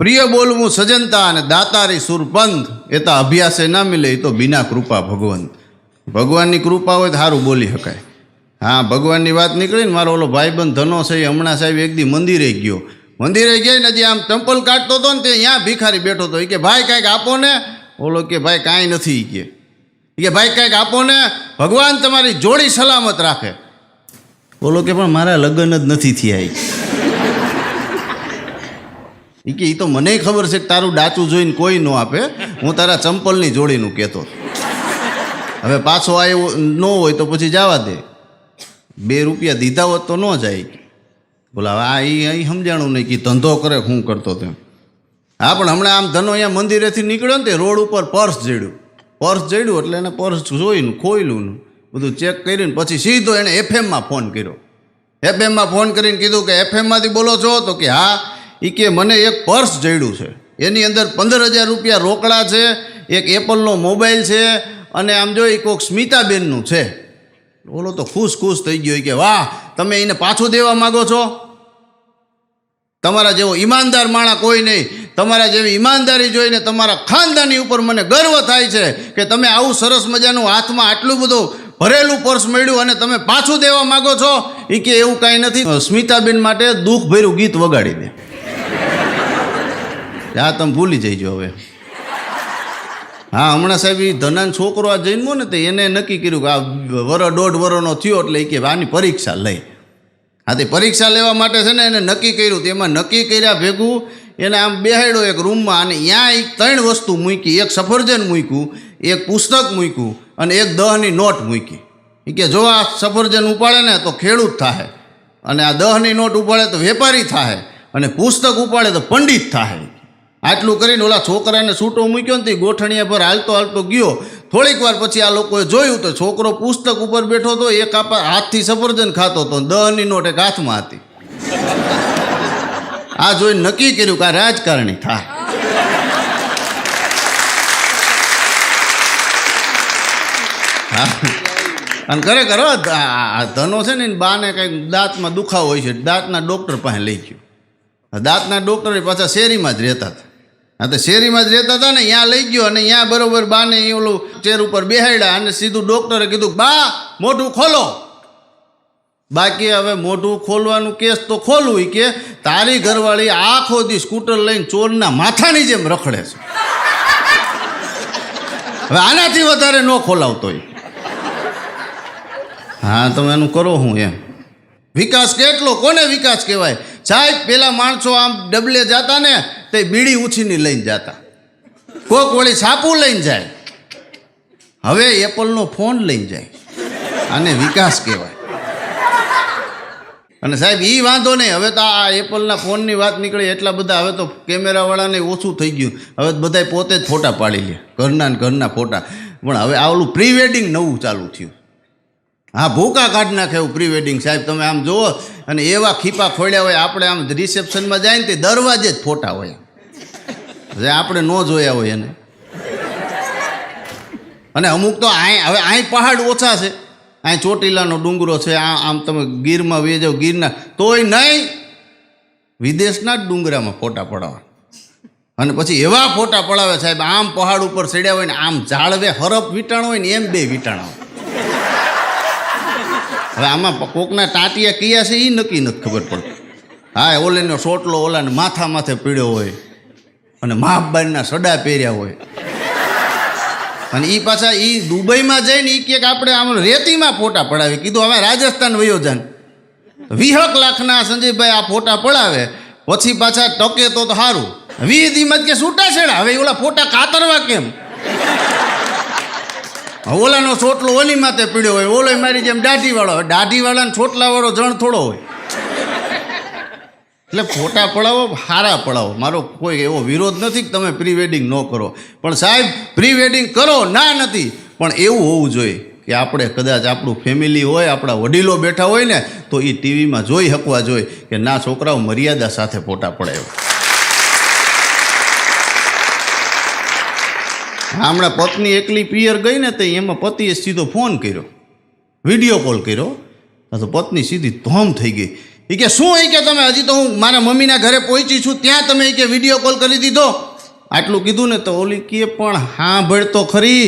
પ્રિય બોલવું સજનતા અને દાતારી સુરપંથ એ તો અભ્યાસે ના મિલે, એ તો બિના કૃપા ભગવંત. ભગવાનની કૃપા હોય તો સારું બોલી શકાય. હા, ભગવાનની વાત નીકળી ને, મારો ઓલો ભાઈબંધ ધનો છે એ હમણાં સાહેબ એક દી મંદિરે ગયો. મંદિરે ગયા ને હજી આમ ચંપલ કાઢતો હતો ને તે ત્યાં ભિખારી બેઠો હતો. એ કે ભાઈ કાંઈક આપો ને. ઓલો કે ભાઈ કાંઈ નથી. કે ભાઈ કાંઈક આપો ને, ભગવાન તમારી જોડી સલામત રાખે. ઓલો કે પણ મારા લગ્ન જ નથી થયા. કે એ તો મને ખબર છે કે તારું ડાચું જોઈને કોઈ ન આપે, હું તારા ચંપલની જોડીનું કહેતો. હવે પાછો આવ્યો ન હોય તો પછી જવા દે, 2 રૂપિયા દીધા હોત તો ન જાય. બોલા આ અહીં સમજાણું નહીં કે ધંધો કરે શું કરતો તેમ. હા, પણ હમણાં આમ ધનો અહીંયા મંદિરેથી નીકળ્યો ને તે રોડ ઉપર પર્સ જડ્યું એટલે એને પર્સ જોઈને ખોયલું બધું ચેક કરીને પછી સીધો એણે એફએમમાં ફોન કર્યો. એફએમમાં ફોન કરીને કીધું કે એફએમમાંથી બોલો છો? તો કે હા. એ કે મને એક પર્સ જડ્યું છે, એની અંદર 15,000 રૂપિયા રોકડા છે, એક એપલનો મોબાઈલ છે, અને આમ જો એ કોઈક સ્મિતાબેનનું છે. ઓલો તો ખુશ થઈ ગયો. કે વાહ, તમે એને પાછું દેવા માગો છો? તમારા જેવો ઈમાનદાર માણસ કોઈ નહીં. તમારા જેવી ઈમાનદારી જોઈને તમારા ખાનદાની ઉપર મને ગર્વ થાય છે કે તમે આવું સરસ મજાનું હાથમાં આટલું બધું ભરેલું પર્સ મળ્યું અને તમે પાછું દેવા માગો છો. એ કે એવું કાંઈ નથી, સ્મિતાબેન માટે દુઃખ ભર્યું ગીત વગાડી દે. હા, તમે ભૂલી જઈજો હવે. હા, હમણાં સાહેબ એ ધનાન છોકરો આ જન્મો ને તે એને નક્કી કર્યું કે આ 1.5 વર્ષનો થયો એટલે એ કે આની પરીક્ષા લઈ. હા, તે પરીક્ષા લેવા માટે છે ને એને નક્કી કર્યું. તેમાં નક્કી કર્યા ભેગું એને આમ બેહાડ્યો એક રૂમમાં, અને ત્યાં 3 વસ્તુ મૂકી. એક સફરજન મૂક્યું, એક પુસ્તક મૂક્યું, અને એક 10ની નોટ મૂકી. એ કે જો આ સફરજન ઉપાડે ને તો ખેડૂત થાય, અને આ 10ની નોટ ઉપાડે તો વેપારી થાય, અને પુસ્તક ઉપાડે તો પંડિત થાય. આટલું કરીને ઓલા છોકરાને છૂટો મૂક્યો ને તે ગોઠણિયા પર હાલતો ગયો. થોડીક વાર પછી આ લોકોએ જોયું તો છોકરો પુસ્તક ઉપર બેઠો હતો, એક હાથથી સફરજન ખાતો હતો, 10ની નોટ એક હાથમાં હતી. આ જોઈને નક્કી કર્યું કે આ રાજકારણી થાય. અને ખરેખર ધનો છે ને બાને કંઈક દાંતમાં દુખાવો હોય છે, દાંતના ડૉક્ટર પાસે લઈ ગયો. દાંતના ડૉક્ટર પાછા શેરીમાં જ રહેતા હતા. હા, તો શેરીમાં જ રહેતા હતા ને, ત્યાં લઈ ગયો અને ત્યાં બરોબર બાને એ ઓલું ચેર ઉપર બેહાડ્યા અને સીધું ડૉક્ટરે કીધું બા મોઢું ખોલો. બાકી હવે મોઢું ખોલવાનું કેસ તો ખોલવું. કે તારી ઘરવાળી આખો દી સ્કૂટર લઈને ચોરના માથાની જેમ રખડે છે, હવે આનાથી વધારે ન ખોલાવતો. હા, તમે એનું કરો હું એમ. વિકાસ કેટલો, કોને વિકાસ કહેવાય સાહેબ? પેલા માણસો આમ ડબલે જતા ને તે બીડી ઉછીની લઈને જતા, કોક વળી છાપું લઈને જાય, હવે એપલનો ફોન લઈને જાય. આને વિકાસ કહેવાય. અને સાહેબ એ વાંધો નહીં, હવે તો આ એપલના ફોનની વાત નીકળી એટલા બધા હવે તો કેમેરાવાળાને ઓછું થઈ ગયું. હવે બધા પોતે જ ફોટા પાડી લે, ઘરના ફોટા. પણ હવે આ ઓલું પ્રી વેડિંગ નવું ચાલુ થયું. હા, ભૂકા કાઢી નાખે એવું પ્રી વેડિંગ સાહેબ. તમે આમ જુઓ અને એવા ખીપા ખોડ્યા હોય. આપણે આમ રિસેપ્શનમાં જાય ને તે દરવાજે જ ફોટા હોય, જે આપણે ન જોયા હોય એને. અને અમુક તો હવે અહીં પહાડ ઓછા છે, અહીં ચોટીલાનો ડુંગરો છે, આમ તમે ગીરમાં વે જાઓ, ગીરના તોય નહીં, વિદેશના જ ડુંગરામાં ફોટા પડાવવા. અને પછી એવા ફોટા પડાવે સાહેબ, આમ પહાડ ઉપર ચડ્યા હોય ને આમ ઝાડવે હરફ વીટાણ હોય ને એમ 2 વીટાણા હોય. હવે આમાં કોકના ટાંટિયા કયા છે એ નક્કી નથી ખબર પડતી. હા, ઓલેનો સોટલો ઓલાને માથે પીડ્યો હોય, અને મહાબારીના સડા પહેર્યા હોય. અને એ પાછા એ દુબઈમાં જઈને એ કે આપણે આમ રેતીમાં ફોટા પડાવી. કીધું હવે રાજસ્થાન વયો જાન, 20 લાખના સંજયભાઈ આ ફોટા પડાવે, પછી પાછા ટકે તો સારું. 20 દીમાં કે છૂટાછેડા. હવે ઓલા ફોટા કાતરવા કેમ? ઓલાનો છોટલો ઓલી માથે પીડ્યો હોય, ઓલો મારી જેમ દાઢીવાળો હોય, દાઢીવાળાને છોટલાવાળો જણ થોડો હોય. એટલે ફોટા પડાવો, સારા પડાવો. મારો કોઈ એવો વિરોધ નથી કે તમે પ્રી વેડિંગ ન કરો, પણ સાહેબ પ્રી વેડિંગ કરો ના નથી, પણ એવું હોવું જોઈએ કે આપણે કદાચ આપણું ફેમિલી હોય, આપણા વડીલો બેઠા હોય ને તો એ ટીવીમાં જોઈ શકવા જોઈએ કે ના છોકરાઓ મર્યાદા સાથે ફોટા પડાવે. હમણાં પત્ની એકલી પિયર ગઈ ને તો એમાં પતિએ સીધો ફોન કર્યો, વિડીયો કોલ કર્યો, તો પત્ની સીધી ધોમ થઈ ગઈ. એ કે શું એ કે તમે હજી તો હું મારા મમ્મીના ઘરે પહોંચી છું ત્યાં તમે એ કે વિડીયો કોલ કરી દીધો. આટલું કીધું ને તો ઓલી કે પણ હા ભળતો ખરી.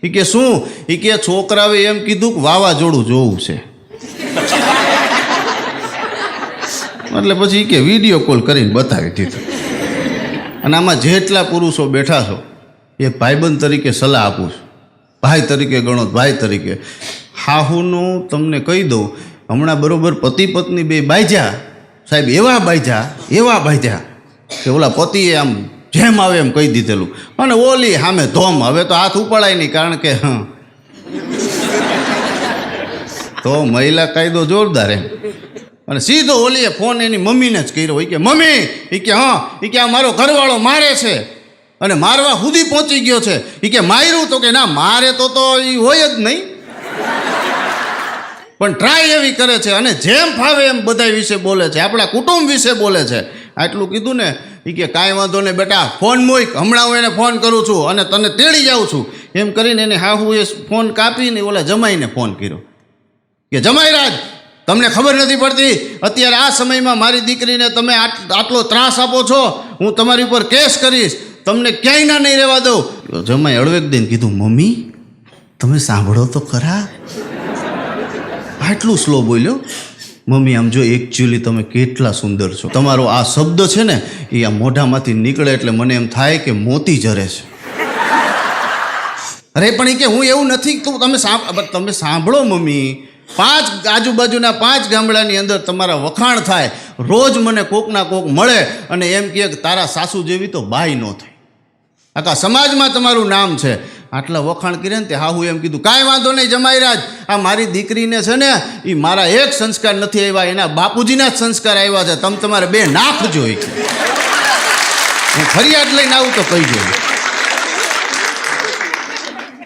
એ કે શું? એ કે છોકરાએ એમ કીધું કે વાવાઝોડું જોવું છે. એટલે પછી કે વિડીયો કોલ કરીને બતાવી દીધું. અને આમાં જેટલા પુરુષો બેઠા છો એક ભાઈબંધ તરીકે સલાહ આપું છું. ભાઈ તરીકે ગણો, ભાઈ તરીકે. હાહુનું તમને કહી દઉં, હમણાં બરોબર પતિ પત્ની બે બાંધ્યા સાહેબ, એવા બાંધ્યા કે ઓલા પતિએ આમ જેમ આવે એમ કહી દીધેલું, અને ઓલી સામે ધોમ. હવે તો હાથ ઉપાડાય નહીં, કારણ કે તો મહિલા કાયદો જોરદાર એમ. અને સીધો ઓલીએ ફોન એની મમ્મીને જ કર્યો. એ કે મમ્મી, એ કે હા, એ કે આ મારો ઘરવાળો મારે છે અને મારવા સુધી પહોંચી ગયો છે. એ કે માર્યું? તો કે ના, મારે તો એ હોય જ નહીં, પણ ટ્રાય એવી કરે છે અને જેમ ફાવે એમ બધા વિશે બોલે છે, આપણા કુટુંબ વિશે બોલે છે. આટલું કીધું ને, એ કે કાંઈ વાંધો નહીં બેટા, ફોન મૂક, હમણાં હું એને ફોન કરું છું અને તને તેડી જાઉં છું. એમ કરીને એને હાહુએ ફોન કાપીને ઓલા જમાઈને ફોન કર્યો કે જમાઈરાજ, તમને ખબર નથી પડતી, અત્યારે આ સમયમાં મારી દીકરીને તમે આટલો ત્રાસ આપો છો, હું તમારી ઉપર કેસ કરીશ, તમને ક્યાંય ના નહીં રહેવા દઉં. જમાઈ હળવેક દઈને કીધું, મમ્મી તમે સાંભળો તો ખરા. આટલું સ્લો બોલ્યો. મમ્મી આમ જો, એકચ્યુઅલી તમે કેટલા સુંદર છો. તમારો આ શબ્દ છે ને એ આ મોઢામાંથી નીકળે એટલે મને એમ થાય કે મોતી જરે છે. અરે પણ એ કે હું એવું નથી, તમે સાંભળો મમ્મી, 5 આજુબાજુના 5 ગામડાની અંદર તમારા વખાણ થાય, રોજ મને કોકના કોક મળે અને એમ કહે કે તારા સાસુ જેવી તો બાઈ ન થાય, આખા સમાજમાં તમારું નામ છે. આટલા વખાણ કર્યા ને તે હાહુ એમ કીધું, કાંઈ વાંધો નહીં જમાઈરાજ, આ મારી દીકરીને છે ને એ મારા એક સંસ્કાર નથી આવ્યા, એના બાપુજીના જ સંસ્કાર આવ્યા છે, તમે તમારે બે નાખજો. હું ફરિયાદ લઈને આવું તો કહીજો.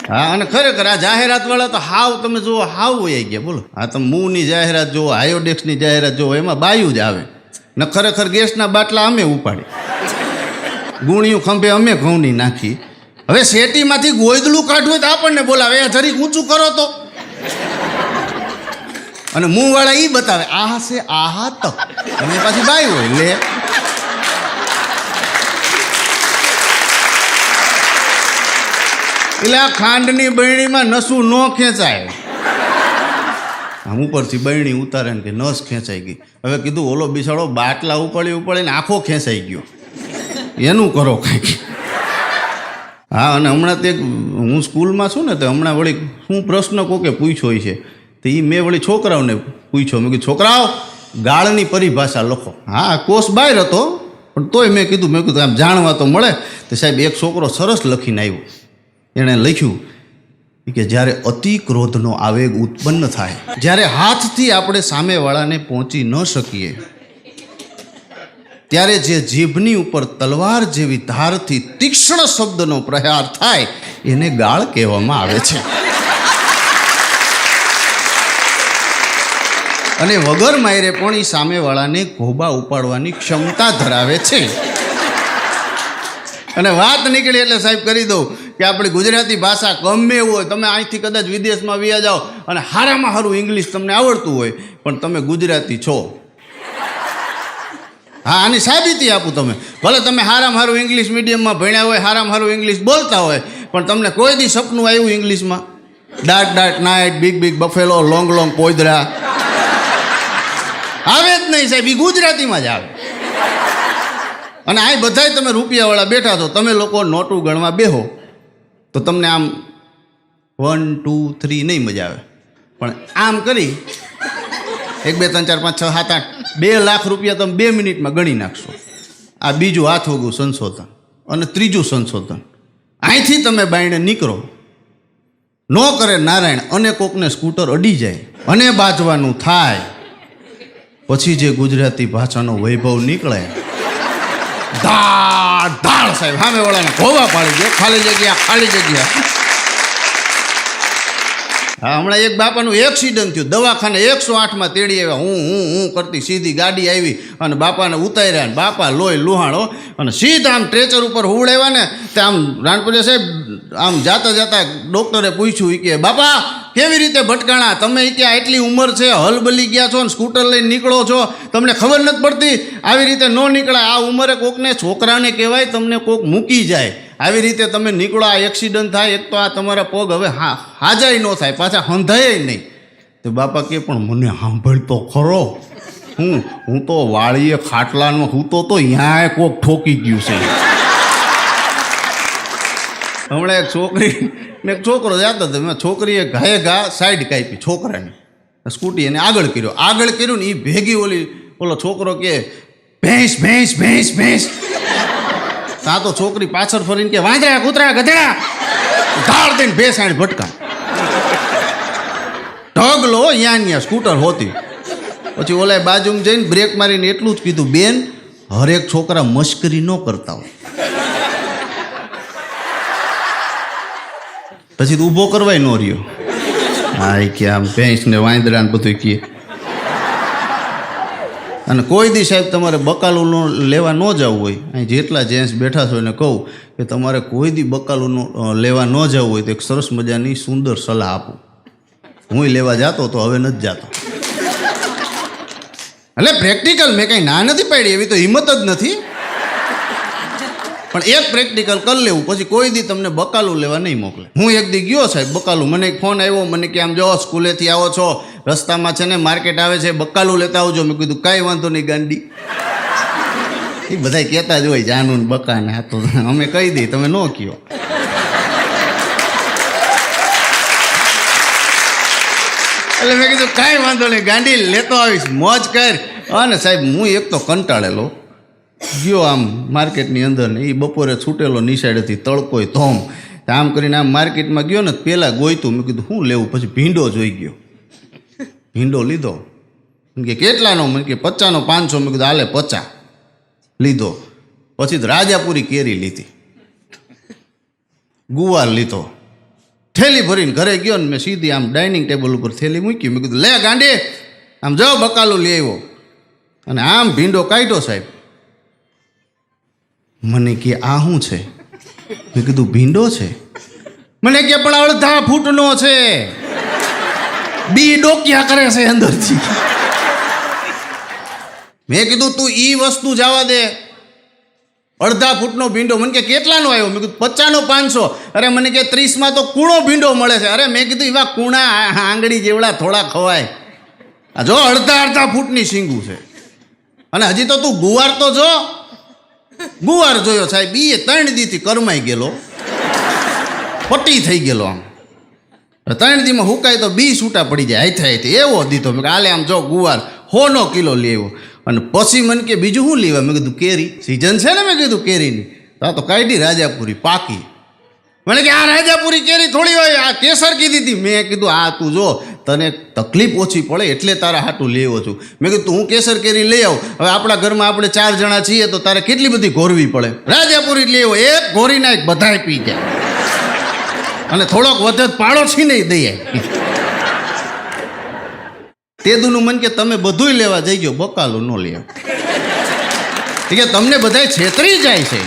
હા, અને ખરેખર આ જાહેરાતવાળા તો હાવ તમે જુઓ, હાવ વહી ગયા. બોલો, આ તમે મૂની જાહેરાત જુઓ, આયોડેક્સની જાહેરાત જુઓ, એમાં બાયું જ આવે ને. ખરેખર ગેસના બાટલા અમે ઉપાડી, ગુણિયું ખંભે અમે ઘઉંની નાખી. હવે શેટીમાંથી ગોયદલું કાઢવું તો આપણને બોલાવે, એ જરીક ઊંચું કરો તો, અને મુંહવાળા એ બતાવે આ છે આહા તક, અને પાછી બાઈ હોય લે. એટલે આ ખાંડની બરણીમાં નસું ન ખેંચાય. આમ ઉપરથી બરણી ઉતારે ને કે નસ ખેંચાઈ ગઈ. હવે કીધું ઓલો બિસાડો બાટલા ઉપાડીને આખો ખેંચાઈ ગયો, એનું કરો કંઈક. હા, અને હમણાં તે હું સ્કૂલમાં છું ને, તો હમણાં વળી શું પ્રશ્ન કોકે પૂછ્યો છે, તો એ મેં વળી છોકરાઓને પૂછ્યો. મેં કીધું છોકરાઓ ગાળની પરિભાષા લખો. હા, કોર્સ બહાર હતો પણ તોય મેં કીધું આમ જાણવા તો મળે. તો સાહેબ એક છોકરો સરસ લખીને આવ્યો. એણે લખ્યું કે જ્યારે અતિ ક્રોધનો આવેગ ઉત્પન્ન થાય, જ્યારે હાથથી આપણે સામેવાળાને પહોંચી ન શકીએ, ત્યારે જે જીભની ઉપર તલવાર જેવી ધારથી તીક્ષ્ણ શબ્દનો પ્રહાર થાય એને ગાળ કહેવામાં આવે છે. અને વગર માયરે પણ એ સામેવાળાને ઘોબા ઉપાડવાની ક્ષમતા ધરાવે છે. અને વાત નીકળી એટલે સાહેબ કરી દઉં કે આપણી ગુજરાતી ભાષા ગમે એવું હોય, તમે અહીંથી કદાચ વિદેશમાં વ્યા જાઓ અને હારામાં સારું ઇંગ્લિશ તમને આવડતું હોય પણ તમે ગુજરાતી છો. હા, આની સાબિતી આપું. ભલે તમે હારામાં સારું ઇંગ્લિશ મીડિયમમાં ભણ્યા હોય, હારામાં સારું ઇંગ્લિશ બોલતા હોય, પણ તમને કોઈ દી સપનું આવ્યું ઇંગ્લિશમાં? Dark night, big buffalo, long પોદરા આવે જ નહીં સાહેબ, એ ગુજરાતીમાં જ આવે. અને આ બધાય તમે રૂપિયાવાળા બેઠા છો, તમે લોકો નોટું ગણવા બેહો તો તમને આમ 1 2 3 નહીં મજા આવે, પણ આમ કરી 1 2 3 4 5 6 7 8 2 લાખ રૂપિયા તમે 2 મિનિટમાં ગણી નાખશો. આ બીજું હાથ વગું સંશોધન. અને ત્રીજું સંશોધન, અહીંથી તમે બાયણે નીકળો, ન કરે નારાયણ અને કોકને સ્કૂટર અડી જાય અને બાજવાનું થાય, પછી જે ગુજરાતી ભાષાનો વૈભવ નીકળે, ધાડ સાહેબ સામે વાળાને ઘોવા પાડી દે, ખાલી જગ્યા. હા, હમણાં એક બાપાનું એક્સિડન્ટ થયું, દવાખાને 108માં તેડી આવ્યા, હું કરતી સીધી ગાડી આવી અને બાપાને ઉતાર્યા, ને બાપા લોહી લુહાણો અને સીધા આમ ટ્રેચર ઉપર હુવડાવ્યા ને. તે આમ રાણપુરિયા સાહેબ આમ જાતા ડૉક્ટરે પૂછ્યું કે બાપા કેવી રીતે ભટકાણા તમે? ત્યાં એટલી ઉંમર છે, હલબલી ગયા છો ને સ્કૂટર લઈને નીકળો છો, તમને ખબર નથી પડતી? આવી રીતે ન નીકળાય. આ ઉંમરે કોકને છોકરાને કહેવાય, તમને કોક મૂકી જાય. આવી રીતે તમે નીકળો, આ એક્સિડન્ટ થાય. એક તો આ તમારા પગ હવે હાજાય ન થાય, પાછા હંધાય નહીં. તો બાપા કે પણ મને સાંભળતો ખરો, હું તો વાળીએ ખાટલાનો હૂતો તો ત્યાં કોક ઠોકી ગયું છે. હમણાં એક છોકરી ને એક છોકરો જતો હતો, મેં છોકરીએ ઘાએ ઘા સાઈડ કાપી છોકરાની, સ્કૂટી એને આગળ કર્યું ને એ ભેગી ઓલો છોકરો કે ભેંસ ભેંસ ભેંસ ભેંસ. ત્યાં તો છોકરી પાછળ ફરીને કે વાંદરા કૂતરા ગધેડા, ધાડ દઈને ભેંસાણ ભટકા. ઢગલો અહીંયા સ્કૂટર હોતી. પછી ઓલા બાજુમાં જઈને બ્રેક મારીને એટલું જ કીધું, બેન હરેક છોકરા મશ્કરી ન કરતા હોય. પછી તો ઊભો કરવાય ન રહ્યો. હા એ કે આમ ભેંસ ને વાંદરા ને બધું કહે. અને કોઈ દી સાહેબ તમારે બકાલું લેવા ન જવું હોય, અહીં જેટલા જેન્ટ્સ બેઠા છો એને કહું કે તમારે કોઈ દી બકાલું લેવા ન જવું હોય તો એક સરસ મજાની સુંદર સલાહ આપું. હું લેવા જતો તો હવે નથી જતો. એટલે પ્રેક્ટિકલ મેં કંઈ ના નથી પાડી, એવી તો હિંમત જ નથી. પણ એક પ્રેક્ટિકલ કરી લેવું, પછી કોઈ દી તમને બકાલું લેવા નહીં મોકલે. હું એક દી ગયો સાહેબ બકાલું, મને ફોન આવ્યો, મને કે આમ જો સ્કૂલેથી આવો છો, રસ્તામાં છે ને માર્કેટ આવે છે, બકાલું લેતા આવજો. મેં કીધું કાંઈ વાંધો નહીં ગાંડી. એ બધા કહેતા જ હોય જાનું ને બકાને, આ તો અમે કહી દઈએ, તમે ન કહો. એટલે મેં કીધું કાંઈ વાંધો નહીં ગાંડી, લેતો આવીશ, મોજ કર. અને સાહેબ હું એક તો કંટાળેલો ગયો આમ માર્કેટની અંદર ને, એ બપોરે છૂટેલો નિશાળેથી, તડકોય ધોમ. આમ કરીને આમ માર્કેટમાં ગયો ને પહેલાં ગોઈતું, મેં કીધું શું લેવું? પછી ભીંડો જોઈ ગયો, ભીંડો લીધો. કે કેટલાનો? મને કે 50નો 500. મેં કીધું હાલે 50 લીધો. પછી રાજાપુરી કેરી લીધી, ગુવાર લીધો, થેલી ભરીને ઘરે ગયો ને મેં સીધી આમ ડાઇનિંગ ટેબલ ઉપર થેલી મૂકી. મેં કીધું લે ગાંડી, આમ જાઓ બકાલું લઈ આવ્યો. અને આમ ભીંડો કાઢ્યો સાહેબ. મને કે આ શું છે? મેં કીધું ભીંડો છે. મને કે પણ અડધા ફૂટનો છે, બી ડોક્યા કરે છે અંદરથી. મેં કીધું તું ઈ વસ્તુ જવા દે, અડધા ફૂટનો ભીંડો. મને કે કેટલાનો આવ્યો? મેં કીધું 50નો 500. અરે મને કે 30માં તો કૂણો ભીંડો મળે છે. અરે મેં કીધું એવા કૂણા આંગળી જેવડા થોડા ખવાય, આ જો અડધા ફૂટની શીંગું છે. અને હજી તો તું ગુવાર તો જો, ગુવાર જોયો સાહેબ, એ 3 દીથી કરમાઈ ગયેલો, પટ્ટી થઈ ગયેલો. આમ 3 દીમાં હુકાય તો બી છૂટા પડી જાય, હાથે એવો દીધો. મેં કાલે આમ જો ગુવાર 100 કિલો લેવો. અને પછી મને કે બીજું શું લેવા? મેં કીધું કેરી, સિઝન છે ને, મેં કીધું કેરીની. તો કાઢી રાજાપુરી પાકી. મને કે આ રાજાપુરી કેરી થોડી હોય, આ કેસર કીધી હતી. મેં કીધું આ તું જો, તને તકલીફ ઓછી પડે એટલે તારા હાટું લેવો છું. મેં કીધું હું કેસર કેરી લઈ આવું. હવે આપણા ઘરમાં આપણે 4 જણા છીએ તો તારે કેટલી બધી ઘોરવી પડે? રાજાપુરી લેવો, એક ઘોરી નાખ, બધાય પી જાય. અને થોડોક વધે પાડો છી નહીં દઈએ. તેદુનું મન કે તમે બધુંય લેવા જઈ ગયો, બકાલું ન લે. ઠીક છે, તમને બધાય છેતરી જાય છે.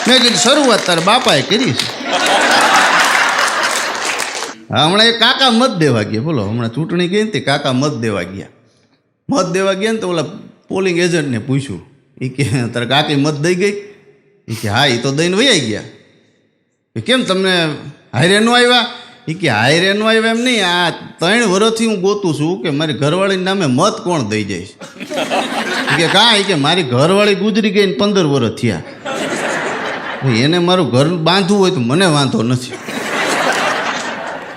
મેં કીધું શરૂઆત તારે બાપાએ કરી છે. હમણાં એક કાકા મત દેવા ગયા, બોલો હમણાં ચૂંટણી ગઈ ને કાકા મત દેવા ગયા. મત દેવા ગયા ને તો ઓલા પોલિંગ એજન્ટને પૂછ્યું, એ કે તારે કાકી મત દઈ ગઈ? એ કે હા, એ તો દઈને વહી ગયા. એ કેમ તમને હાયરે ન આવ્યા? એ કે હાયરે ન આવ્યા એમ નહીં, આ 3 વર્ષથી હું ગોતું છું કે મારી ઘરવાળીના નામે મત કોણ દઈ જાય. કે કાં? કે મારી ઘરવાળી ગુજરી ગઈ ને 15 વર્ષ થયા, એને મારું ઘર બાંધવું હોય તો મને વાંધો નથી.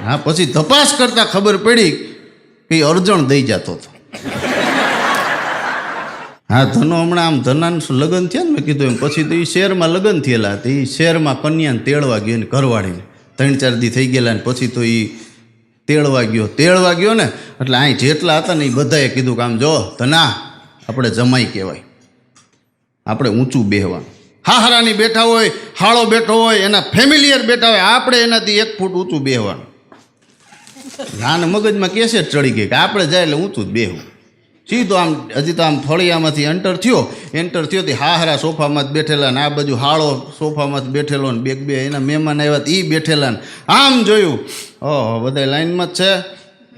હા, પછી તપાસ કરતા ખબર પડી કે અરજણ દઈ જતો હતો. હા, ધનો હમણાં આમ ધનાનું લગ્ન થયા ને, મેં કીધું એમ. પછી તો એ શહેરમાં લગ્ન થયેલા, તો એ શહેરમાં કન્યાને તેડવા ગયો ને ઘરવાળીને 3-4 દી થઈ ગયેલા ને પછી તો એ તેડવા ગયો ને. એટલે અહીં જેટલા હતા ને એ બધાએ કીધું કે આમ જો ધના, આપણે જમાઈ કહેવાય, આપણે ઊંચું બેહવાનું. હાહરાની બેઠા હોય, હાળો બેઠો હોય, એના ફેમિલિયર બેઠા હોય, આપણે એનાથી 1 ફૂટ ઊંચું બેહવાનું. નાના મગજમાં કેસેટ ચડી ગઈ કે આપણે જાય એટલે ઊંચું જ બેહવું. સીધો આમ હજી તો આમ ફળિયામાંથી એન્ટર થયો તે હારા સોફામાં જ બેઠેલા ને આ બાજુ હાળો સોફામાં જ બેઠેલો ને બે એના મહેમાન આવ્યા એ બેઠેલા ને આમ જોયું ઓહો બધા લાઈનમાં જ છે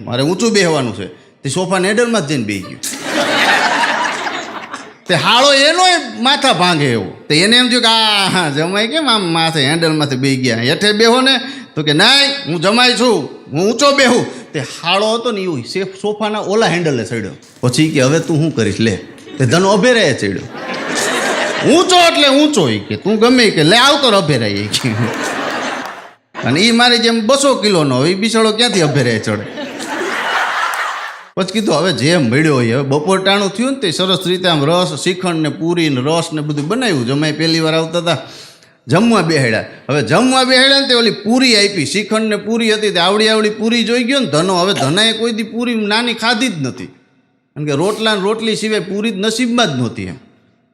મારે ઊંચું બેહવાનું છે તે સોફાના હેન્ડલમાં જ જઈને બેસી ગયું તે હાળો એનોય માથા ભાંગે એવો તો એને એમ થયું કે આ જમાઈ કેમ આમ માથે હેન્ડલમાંથી બેસી ગયા હેઠે બેહો ને તો કે નાય હું જમાઈ છું હું ઊંચો બેહું તે હાળો હતો ને એવું સોફાના ઓલા હેન્ડલે ચડ્યો પછી કે હવે તું શું કરીશ લે તે ધન અભેરે ચડ્યો ઊંચો એટલે ઊંચો કે તું ગમે કે લે આવતો અભેરાય કે અને એ મારી જેમ 200 કિલોનો એ બિચારો ક્યાંથી અભેરે ચડે પછી કીધું હવે જેમ મળ્યો હોય હવે બપોર ટાણું થયું ને તે સરસ રીતે આમ રસ શ્રીખંડ ને પૂરી ને રસ ને બધું બનાવ્યું જમાઈ પહેલી વાર આવતા હતા જમવા બેહાડ્યા હવે જમવા બેહાડ્યા ને તે ઓલી પૂરી આપી શ્રીખંડ ને પૂરી હતી તે આવડી પૂરી જોઈ ગયો ને ધનો હવે ધનાએ કોઈ દી પૂરી નાની ખાધી જ નથી કારણ કે રોટલા ને રોટલી સિવાય પૂરી નસીબમાં જ નહોતી એમ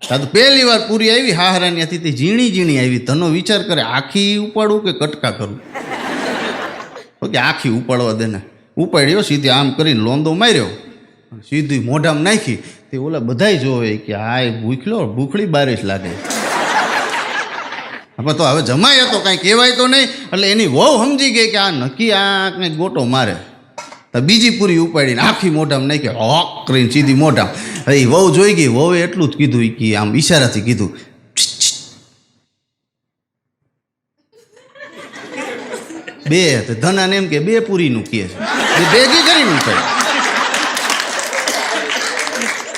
આ તો પહેલી વાર પૂરી આવી હાહરાની હતી તે ઝીણી આવી ધનો વિચાર કરે આખી ઉપાડું કે કટકા કરું કે આખી ઉપાડવા દે ને ઉપાડ્યો સીધી આમ કરીને લોંદો માર્યો સીધી મોઢામાં નાખી તે ઓલા બધાય જોવે કે આ ભૂખડી બારીશ લાગે તો હવે જમાય હતો કાંઈ કહેવાય તો નહીં એટલે એની વહુ સમજી ગઈ કે આ નક્કી આ કંઈક ગોટો મારે તો બીજી પૂરી ઉપાડીને આખી મોઢામાં નાખી હોક કરીને સીધી મોઢામાં એ વહુ જોઈ ગઈ વહુએ એટલું જ કીધું કે આમ ઈશારાથી કીધું બે તો ધનાને એમ કે બે પૂરીનું કહે છે ભેગી કરીને મૂકાય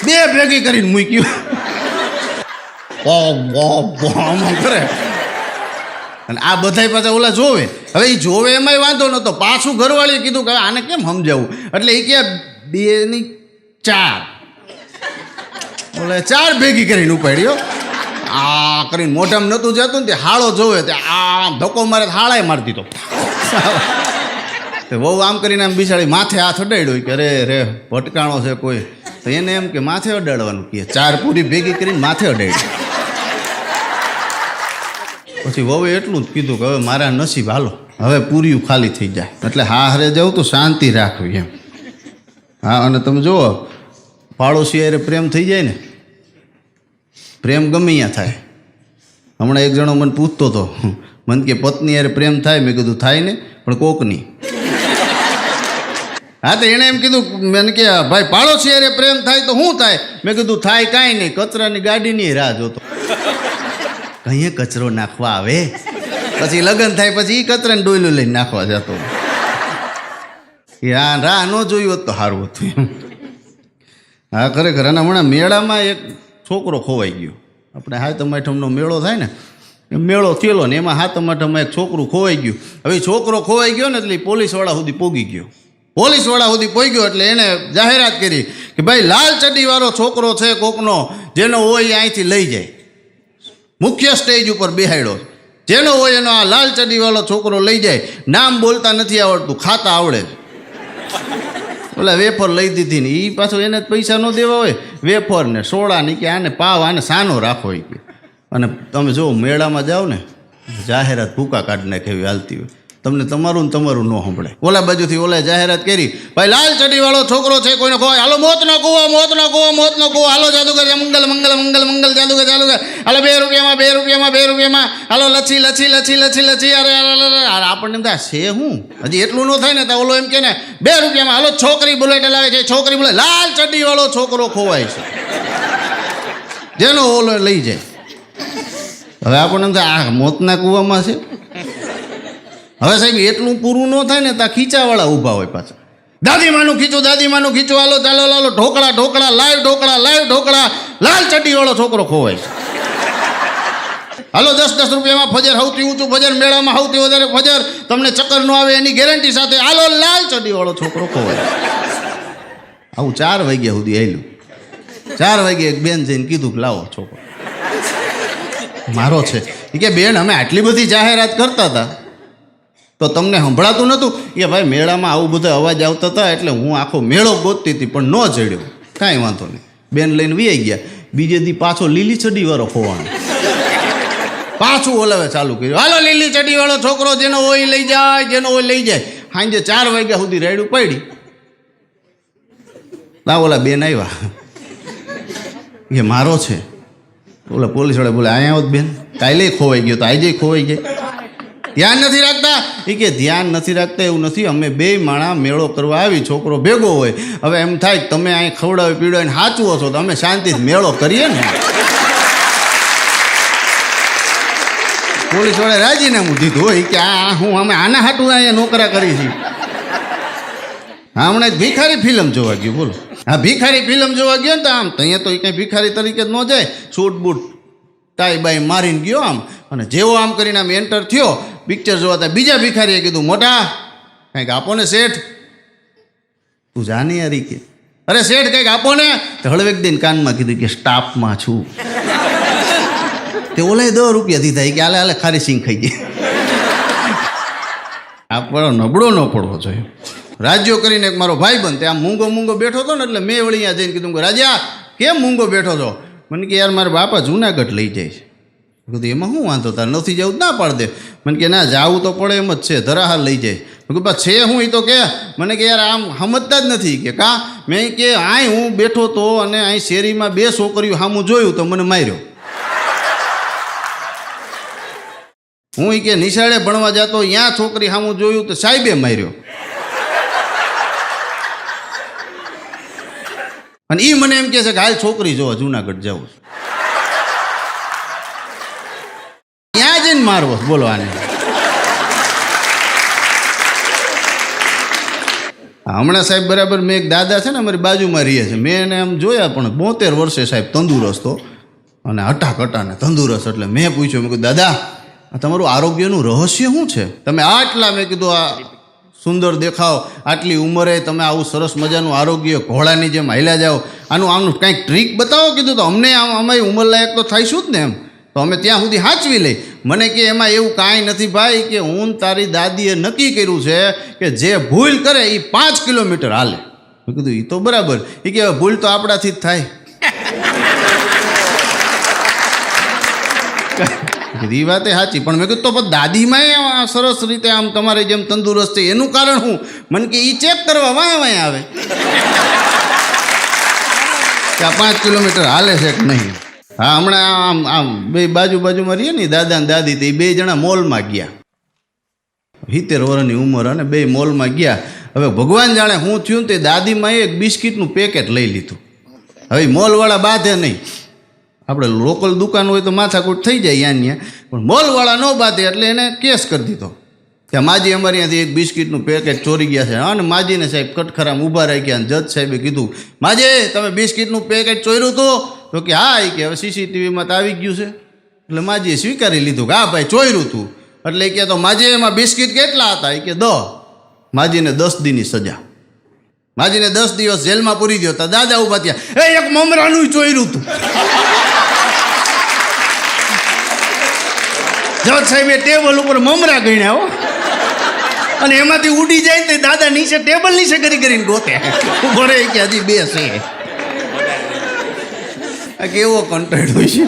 બે ભેગી કરીને મૂક્યું કરે અને આ બધાય પાછા ઓલા જોવે હવે એ જોવે એમાંય વાંધો નહોતો પાછું ઘરવાળીએ કીધું કે આને કેમ સમજાવું એટલે એ કે 2 ની 4 ઓલે 4 ભેગી કરીને ઉપાડ્યો આ કરીને મોઢામાં નહોતું જતું ને તે હાળો જોવે તે આ ધક્કો મારે હાળાએ મારી દીધો તે બહુ આમ કરીને આમ બિચારી માથે હાથ અડાડ્યો કે રે ભટકાણો છે કોઈ તો એને એમ કે માથે અડાડવાનું કહે 4 પૂરી ભેગી કરીને માથે અડાડી પછી વહુએ એટલું જ કીધું કે હવે મારા નસીબ હાલો હવે પૂરીયું ખાલી થઈ જાય એટલે હા હારે જાઉં તો શાંતિ રાખવી એમ હા અને તમે જુઓ પાડોશી હારે પ્રેમ થઈ જાય ને પ્રેમ ગમે ત્યાં થાય હમણાં એક જણો મને પૂછતો હતો મને કે પત્ની હારે પ્રેમ થાય મેં કીધું થાય ને પણ કોકની હા તો એણે એમ કીધું મને કે ભાઈ પાડોશી હારે પ્રેમ થાય તો શું થાય મેં કીધું થાય કાંઈ નહીં કચરાની ગાડીની રાહ જોતો કહીએ કચરો નાખવા આવે પછી લગ્ન થાય પછી એ કચરાને ડોયલું લઈને નાખવા જતો એ આ રાહ ન જોયું હોત તો સારું હતું એમ હા ખરેખર અને હમણાં મેળામાં એક છોકરો ખોવાઈ ગયો આપણે હાતમ આઠમનો મેળો થાય ને એ મેળો થયેલો ને એમાં હાતમ આઠમમાં એક છોકરું ખોવાઈ ગયું હવે છોકરો ખોવાઈ ગયો ને એટલે પોલીસવાળા સુધી પોગી ગયો પોલીસવાળા સુધી પહોંચ્યો એટલે એણે જાહેરાત કરી કે ભાઈ લાલ ચડ્ડીવાળો છોકરો છે કોકનો જેનો હોય અહીંથી લઈ જાય મુખ્ય સ્ટેજ ઉપર બેહાડ્યો જેનો હોય એનો આ લાલ ચડ્ડીવાળો છોકરો લઈ જાય નામ બોલતા નથી આવડતું ખાતા આવડે ઓલા વેફર લઈ દીધી ને એ પાછો એને પૈસા ન દેવા હોય વેફર ને સોડા ને કે આને પાવ આને સાનો રાખો કે અને તમે જો મેળામાં જાઓ ને જાહેરાત ભૂકા કાઢી નાખે એવી હાલતી હોય તમને તમારું ને તમારું ન સાંભળે ઓલા બાજુથી ઓલા જાહેરાત કરી ભાઈ લાલ ચડ્ડીવાળો છોકરો છે કોઈને ખોવાય હાલો મોતનો કૂવો હાલો જાદુગર મંગલ મંગલ મંગલ મંગલ જાદુગર હાલો 2 રૂપિયામાં હાલો લચ્છી અરે આપણને એમ થાય છે હું હજી એટલું ન થાય ને તો ઓલો એમ કે ને 2 રૂપિયામાં હાલો છોકરી બુલેટ લાવે છે છોકરી બુલેટ લાલ ચડ્ડીવાળો છોકરો ખોવાય છે જેનો ઓલો લઈ જાય હવે આપણને એમ થાય આ મોતના કૂવામાં છે હવે સાહેબ એટલું પૂરું ન થાય ને ત્યાં ખીચાવાળા ઊભા હોય પાછા દાદીમાનું ખીચું હાલો ચાલો ઢોકળા લાઈવ ઢોકળા લાલ ચડ્ડીવાળો છોકરો ખોવાય છે હાલો 10 રૂપિયામાં ફજર સૌથી ઊંચું ફજર મેળામાં સૌથી વધારે ફજર તમને ચક્કર ન આવે એની ગેરંટી સાથે હાલો લાલ ચડ્ડીવાળો છોકરો ખોવાય આવું 4 વાગ્યા સુધી આવેલું 4 વાગે એક બેન જઈને કીધું કે લાવો છોકરો મારો છે એ કે બેન અમે આટલી બધી જાહેરાત કરતા હતા તો તમને સંભળાતું નહોતું કે ભાઈ મેળામાં આવું બધા અવાજ આવતા હતા એટલે હું આખો મેળો ગોતતી હતી પણ ન ચડ્યો કાંઈ વાંધો નહીં બેન લઈને વી ગયા બીજે દી પાછો લીલી ચડ્ડીવાળો ખોવાનો પાછું ઓલાવે ચાલુ કર્યું હાલો લીલી ચડ્ડીવાળો છોકરો જેનો હોય લઈ જાય સાંજે 4 વાગ્યા સુધી રાયડું પડી ના ઓલા બેન આવ્યા એ મારો છે. ઓલા પોલીસવાળા બોલે અહીંયા આવો બેન, કાલે ખોવાઈ ગયો તો આજે ખોવાઈ ગઈ. ધ્યાન નથી રાખતા? એ કે ધ્યાન નથી રાખતા એવું નથી, અમે બે માણા મેળો કરવા આવી, છોકરો ભેગો હોય. હવે એમ થાય કે તમે અહીં ખવડાવી પીવડાવીને સાચવો છો તો અમે શાંતિથી મેળો કરીએ ને. પોલીસવાળાએ રાજીનામું દીધું હોય કે આ હું અમે આના હાટું અહીંયા નોકરા કરી છીએ. હમણાં ભિખારી ફિલ્મ જોવા ગયો, બોલો. હા, ભિખારી ફિલ્મ જોવા ગયો ને તો આમ અહીંયા તો એ કંઈ ભિખારી તરીકે જ ન જાય, સૂટ બૂટ ટાઈ બાઈ મારીને ગયો આમ, અને જેવો આમ કરીને આમ એન્ટર થયો પિક્ચર જોવા, બીજા ભિખારીએ કીધું મોટા કંઈક આપો ને શેઠ. તું જાની યારી કે અરે શેઠ કંઈક આપો ને. તો હળવેક દિન કાનમાં કીધું કે સ્ટાફમાં છું. તે ઓલાય 10 રૂપિયા દીધા કે હાલે હાલે ખારી સિંગ ખાઈ ગઈ. આપણો નબળો ન પડવો જોઈએ. રાજ્યો કરીને એક મારો ભાઈ બંધ ત્યાં મૂંગો બેઠો હતો ને, એટલે મેં વળી અહીંયા જઈને કીધું કે રાજા કેમ મૂંગો બેઠો છો? મને કે યાર મારા બાપા જુનાગઢ લઈ જાય છે. કીધું એમાં શું વાંધો તારે, નથી જવું ના પાડ દે. મને કે ના જાવું તો પડે એમ જ છે, ધરાહાર લઈ જાય. મેં કીધું છે હું? એ તો કે મને કે યાર આમ સમજતા જ નથી કે કા. મેં કે અહીં હું બેઠો તો અને અહીં શેરીમાં 2 છોકરીઓ સામું જોયું તો મને માર્યો. હું કે નિશાળે ભણવા જતો ત્યાં છોકરી સામું જોયું તો સાહેબે માર્યો. અને એ મને એમ કહે છે કે હાલ છોકરી જોવા જુનાગઢ જવું. ક્યાં જઈને મારવો બોલો આને? હમણાં સાહેબ બરાબર મેં એક દાદા છે ને અમારી બાજુમાં રહીએ છે, મેં એને આમ જોયા પણ 72 વર્ષે સાહેબ તંદુરસ્ત અને હટાકટાને તંદુરસ્ત. એટલે મેં પૂછ્યું, મેં કીધું દાદા તમારું આરોગ્યનું રહસ્ય શું છે? તમે આટલા, મેં કીધું આ સુંદર દેખાવ, આટલી ઉંમરે તમે આવું સરસ મજાનું આરોગ્ય, ઘોડાની જેમ હાલ્યા જાઓ, આનું કંઈક ટ્રીક બતાવો. કીધું તો અમને અમારી ઉંમરલાયક તો થાઈશું જ ને એમ, તો અમે ત્યાં સુધી સાચવી લઈ. મને કે એમાં એવું કાંઈ નથી ભાઈ, કે હું તારી દાદીએ નક્કી કર્યું છે કે જે ભૂલ કરે એ 5 કિલોમીટર હાલે. મેં કીધું એ તો બરાબર. એ કે ભૂલ તો આપણાથી જ થાય. એ વાતે સાચી, પણ મેં કીધું તો દાદીમાં સરસ રીતે આમ તમારે જેમ તંદુરસ્ત છે એનું કારણ શું? મને કે એ ચેક કરવા વાંય આવે કે આ 5 કિલોમીટર હાલે છે કે નહીં. હા, હમણાં આમ બે બાજુમાં રહીએ ને દાદા ને દાદી, તો એ 2 જણા મોલમાં ગયા, 70 વર્ષની ઉંમર, અને 2 મોલમાં ગયા. હવે ભગવાન જાણે શું થયું તે દાદીમાં એક બિસ્કિટનું પેકેટ લઈ લીધું. હવે મોલવાળા બાંધે નહીં, આપણે લોકલ દુકાન હોય તો માથાકૂટ થઈ જાય ત્યાં, પણ મોલવાળા ન બાંધે એટલે એને કેસ કરી દીધો કે માજી અમારી ત્યાંથી એક બિસ્કિટનું પેકેટ ચોરી ગયા છે. અને માજીને સાહેબ કટખરામાં ઊભા રહી ગયા. જજ સાહેબે કીધું, માજી તમે બિસ્કિટનું પેકેટ ચોર્યું હતું? તો કે હા. એ કે હવે CCTVમાં તો આવી ગયું છે. એટલે માજીએ સ્વીકારી લીધું કે હા ભાઈ ચોર્યું હતું. એટલે કે તો માજી એમાં બિસ્કિટ કેટલા હતા? એ કે 10. માજીને 10 દીની સજા. માજીને 10 દિવસ જેલમાં પૂરી દો. તો દાદા ઊભા થયા, એક મમરાનું ચોર્યું હતું. જજ સાહેબે ટેબલ ઉપર મમરા ગણ્યા હો, અને એમાંથી ઉડી જાય તો દાદા નીચે ટેબલ નીચે કરીને ગોતે ભરે કે હજી 2 છે. આ કેવો કન્ટેન્ટ હોય છે.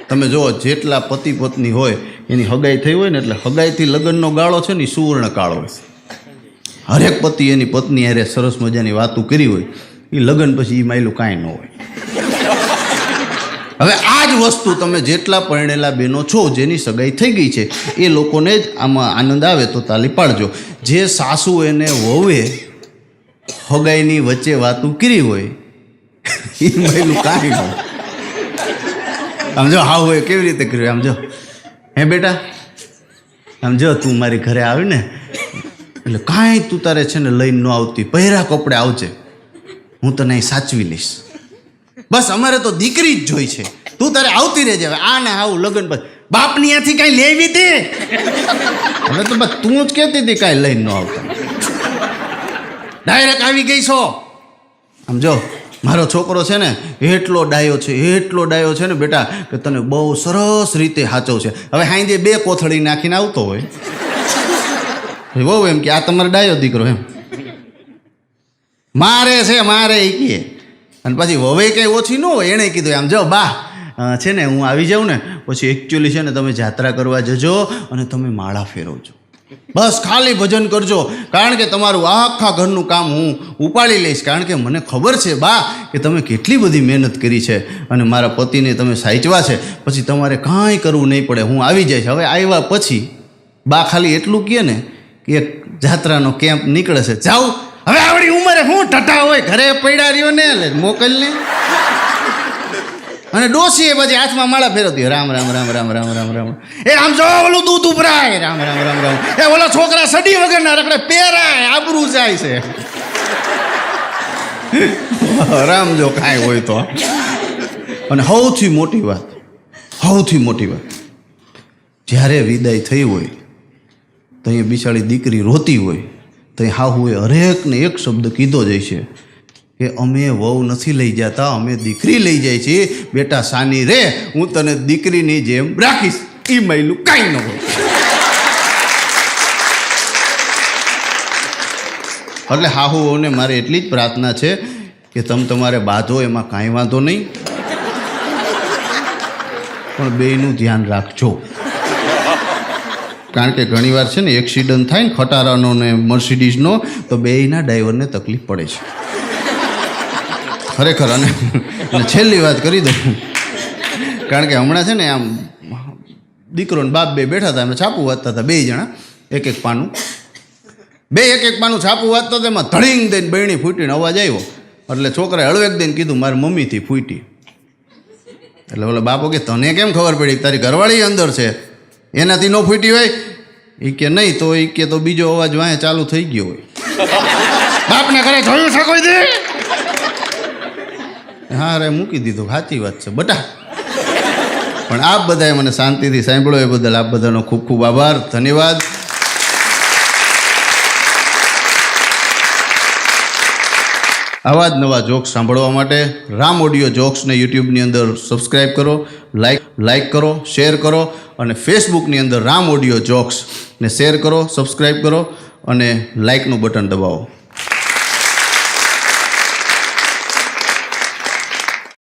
તમે જુઓ, જેટલા પતિ પત્ની હોય એની હગાઈ થઈ હોય ને, એટલે હગાઈથી લગ્નનો ગાળો છે ને સુવર્ણ કાળ હોય. હરેક પતિ એની પત્ની હારે સરસ મજાની વાતું કરી હોય, એ લગ્ન પછી એ માયલું કાંઈ ન હોય. હવે આ જ વસ્તુ તમે જેટલા પરણેલા બહેનો છો જેની સગાઈ થઈ ગઈ છે એ લોકોને જ આમાં આનંદ આવે તો તાલી પાડજો. જે સાસુ એને વહુએ હગાઈની વચ્ચે વાતું કરી હોય એ માયલું કાંઈ ન હોય. આમ જો હા હોય કેવી રીતે કર્યું, આમ જો હે બેટા, આમ જો તું મારી ઘરે આવી ને એટલે કાંઈ તું તારે છે ને લઈને ન આવતી, પહેરા કપડે આવજે, હું તને અહીં સાચવી લઈશ. બસ અમારે તો દીકરી જ જોઈ છે, તું તારે આવતી રહેજે. હવે આ ને આવું લગ્ન પછી બાપની ત્યાંથી કાંઈ લેવી દે. હવે તો બસ તું જ કહેતી હતી કાંઈ લઈને ન આવતા, ડાયરેક્ટ આવી ગઈ છો. આમ જો મારો છોકરો છે ને એટલો ડાયો છે ને બેટા કે તને બહુ સરસ રીતે સાચવ છે. હવે હાંજે 2 કોથળી નાખીને આવતો હોય, બહુ એમ કે આ તમારો ડાયો દીકરો એમ મારે એ કહે. અને પછી હવે કંઈ ઓછી ન હોય, એણે કીધું આમ જો બા છે ને હું આવી જાઉં ને પછી એકચ્યુઅલી છે ને તમે જાત્રા કરવા જજો અને તમે માળા ફેરવજો. બસ ખાલી ભજન કરજો, કારણ કે તમારું આખા ઘરનું કામ હું ઉપાડી લઈશ. કારણ કે મને ખબર છે બા કે તમે કેટલી બધી મહેનત કરી છે અને મારા પતિને તમે સાચવા છે. પછી તમારે કાંઈ કરવું નહીં પડે, હું આવી જઈશ. હવે આવ્યા પછી બા ખાલી એટલું કહે ને કે એક જાત્રાનો કેમ્પ નીકળે છે, જાઉં. હવે આવડી ઉંમરે હું ઠઠા હોય, ઘરે પડ્યા રહ્યો ને એટલે મોકલને. અને ડોસીએ પછી હાથમાં માળા ફેરવતી, રામ રામ રામ રામ રામ રામ રામ. એ આમ જો ઓલું દૂધ ઉભરાય, રામ રામ રામ રામ. એ ઓલા છોકરા સડી વગરના રખડે, પહેરાય, આબરૂ જાય છે. રામ જો કાંઈ હોય તો. અને સૌથી મોટી વાત, જ્યારે વિદાય થઈ હોય તો અહીંયા બિચારી દીકરી રોતી હોય તો હાહુએ હરેકને એક શબ્દ કીધો જ છે કે અમે વહુ નથી લઈ જતા, અમે દીકરી લઈ જાય છીએ. બેટા સાની રે, હું તને દીકરીની જેમ રાખીશ. એ મહિલું કાંઈ ન હોય. એટલે હાહુઓને મારે એટલી જ પ્રાર્થના છે કે તમે તમારે બાંધો, એમાં કાંઈ વાંધો નહીં, પણ બેયનું ધ્યાન રાખજો. કારણ કે ઘણીવાર છે ને એક્સિડન્ટ થાય ને ખટારાનો ને મર્સિડીઝનો, તો બેયના ડ્રાઈવરને તકલીફ પડે છે ખરેખર. અને છેલ્લી વાત કરી દઉં, કારણ કે હમણાં છે ને આમ દીકરો ને બાપ બે બેઠા હતા, અમે છાપું વાંચતા હતા, બે જણા એક એક પાનું છાપું વાંચતા હતા. એમાં ધડીંગ દઈને બહેણી ફૂટીને અવાજ આવ્યો, એટલે છોકરાએ હળવેક દઈને કીધું મારી મમ્મીથી ફૂટી. એટલે ઓલો બાપો કે તને કેમ ખબર પડી? તારી ઘરવાળી અંદર છે, એનાથી ન ફૂટી હોય? એ કે નહીં, તો એ કે તો બીજો અવાજ વાંહે ચાલુ થઈ ગયો હોય. બાપને ઘરે જોયું છે કોઈ દે? હા રે, મૂકી દીધું. સાચી વાત છે બટા. પણ આપ બધાએ મને શાંતિથી સાંભળ્યો એ બદલ આપ બધાનો ખૂબ ખૂબ આભાર, ધન્યવાદ. આવા જ નવા જોક્સ સાંભળવા માટે રામ ઓડિયો જોક્સને યુટ્યુબની અંદર સબસ્ક્રાઈબ કરો, લાઈક કરો, શેર કરો, અને ફેસબુકની અંદર રામ ઓડિયો જોક્સને શેર કરો, સબસ્ક્રાઈબ કરો અને લાઈકનું બટન દબાવો.